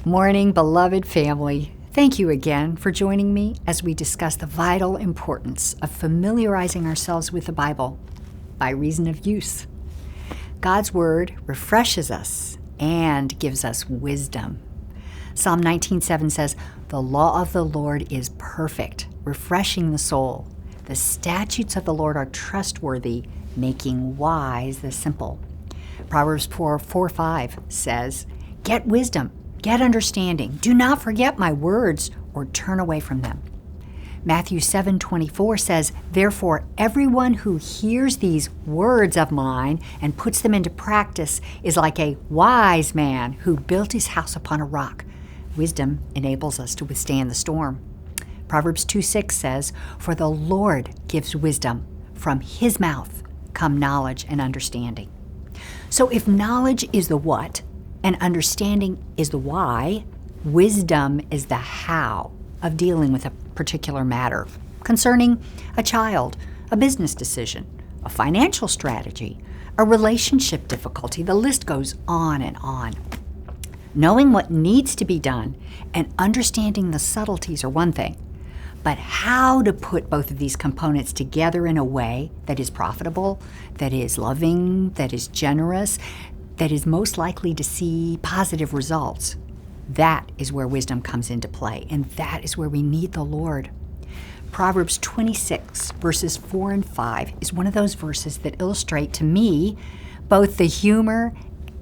Morning, beloved family. Thank you again for joining me as we discuss the vital importance of familiarizing ourselves with the Bible by reason of use. God's Word refreshes us and gives us wisdom. Psalm 19:7 says, "The law of the Lord is perfect, refreshing the soul. The statutes of the Lord are trustworthy, making wise the simple." Proverbs 4:5 says, "Get wisdom, get understanding. Do not forget my words or turn away from them." Matthew 7:24 says, "Therefore, everyone who hears these words of mine and puts them into practice is like a wise man who built his house upon a rock." Wisdom enables us to withstand the storm. Proverbs 2:6 says, "For the Lord gives wisdom. From his mouth come knowledge and understanding." So if knowledge is the what and understanding is the why, wisdom is the how of dealing with a particular matter concerning a child, a business decision, a financial strategy, a relationship difficulty. The list goes on and on. Knowing what needs to be done and understanding the subtleties are one thing, but how to put both of these components together in a way that is profitable, that is loving, that is generous, that is most likely to see positive results, that is where wisdom comes into play, and that is where we need the Lord. Proverbs 26, verses 4 and 5 is one of those verses that illustrate to me both the humor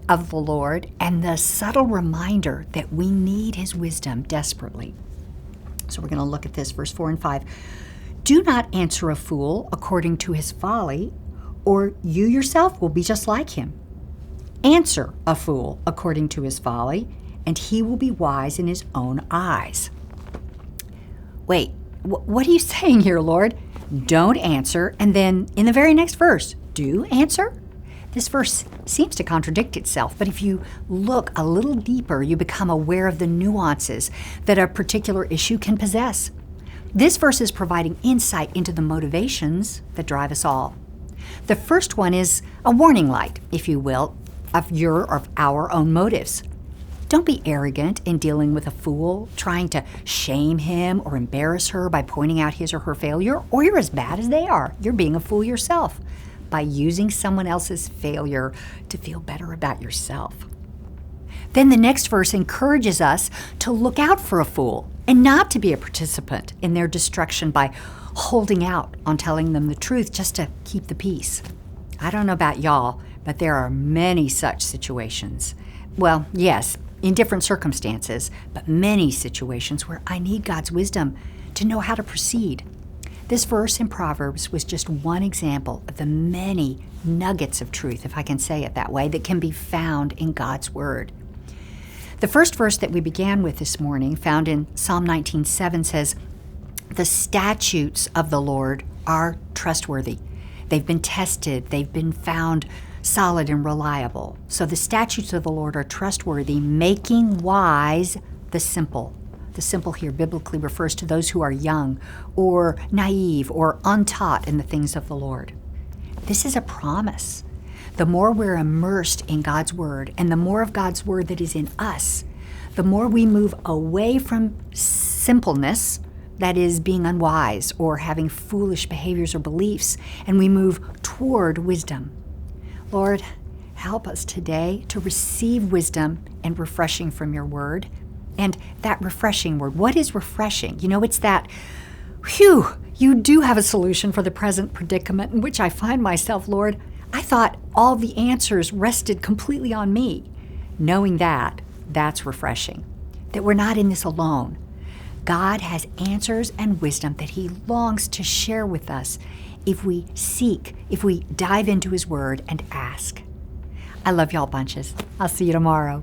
of the Lord and the subtle reminder that we need his wisdom desperately. So we're going to look at this, verse 4 and 5. "Do not answer a fool according to his folly, or you yourself will be just like him. Answer a fool according to his folly, and he will be wise in his own eyes." Wait, what are you saying here, Lord? Don't answer, and then in the very next verse, do answer? This verse seems to contradict itself, but if you look a little deeper, you become aware of the nuances that a particular issue can possess. This verse is providing insight into the motivations that drive us all. The first one is a warning light, if you will, of our own motives. Don't be arrogant in dealing with a fool, trying to shame him or embarrass her by pointing out his or her failure, or you're as bad as they are. You're being a fool yourself by using someone else's failure to feel better about yourself. Then the next verse encourages us to look out for a fool and not to be a participant in their destruction by holding out on telling them the truth just to keep the peace. I don't know about y'all, but there are many such situations. Well, yes, in different circumstances, but many situations where I need God's wisdom to know how to proceed. This verse in Proverbs was just one example of the many nuggets of truth, if I can say it that way, that can be found in God's Word. The first verse that we began with this morning, found in Psalm 19:7, says, "The statutes of the Lord are trustworthy." They've been tested, they've been found solid and reliable. So the statutes of the Lord are trustworthy, making wise the simple. The simple here biblically refers to those who are young or naive or untaught in the things of the Lord. This is a promise. The more we're immersed in God's Word and the more of God's Word that is in us, the more we move away from simpleness, that is being unwise or having foolish behaviors or beliefs, and we move toward wisdom. Lord, help us today to receive wisdom and refreshing from your Word. And that refreshing word, what is refreshing? You know, it's that, whew, you do have a solution for the present predicament in which I find myself, Lord. I thought all the answers rested completely on me. Knowing that, that's refreshing. That we're not in this alone. God has answers and wisdom that he longs to share with us if we seek, if we dive into his Word and ask. I love y'all bunches. I'll see you tomorrow.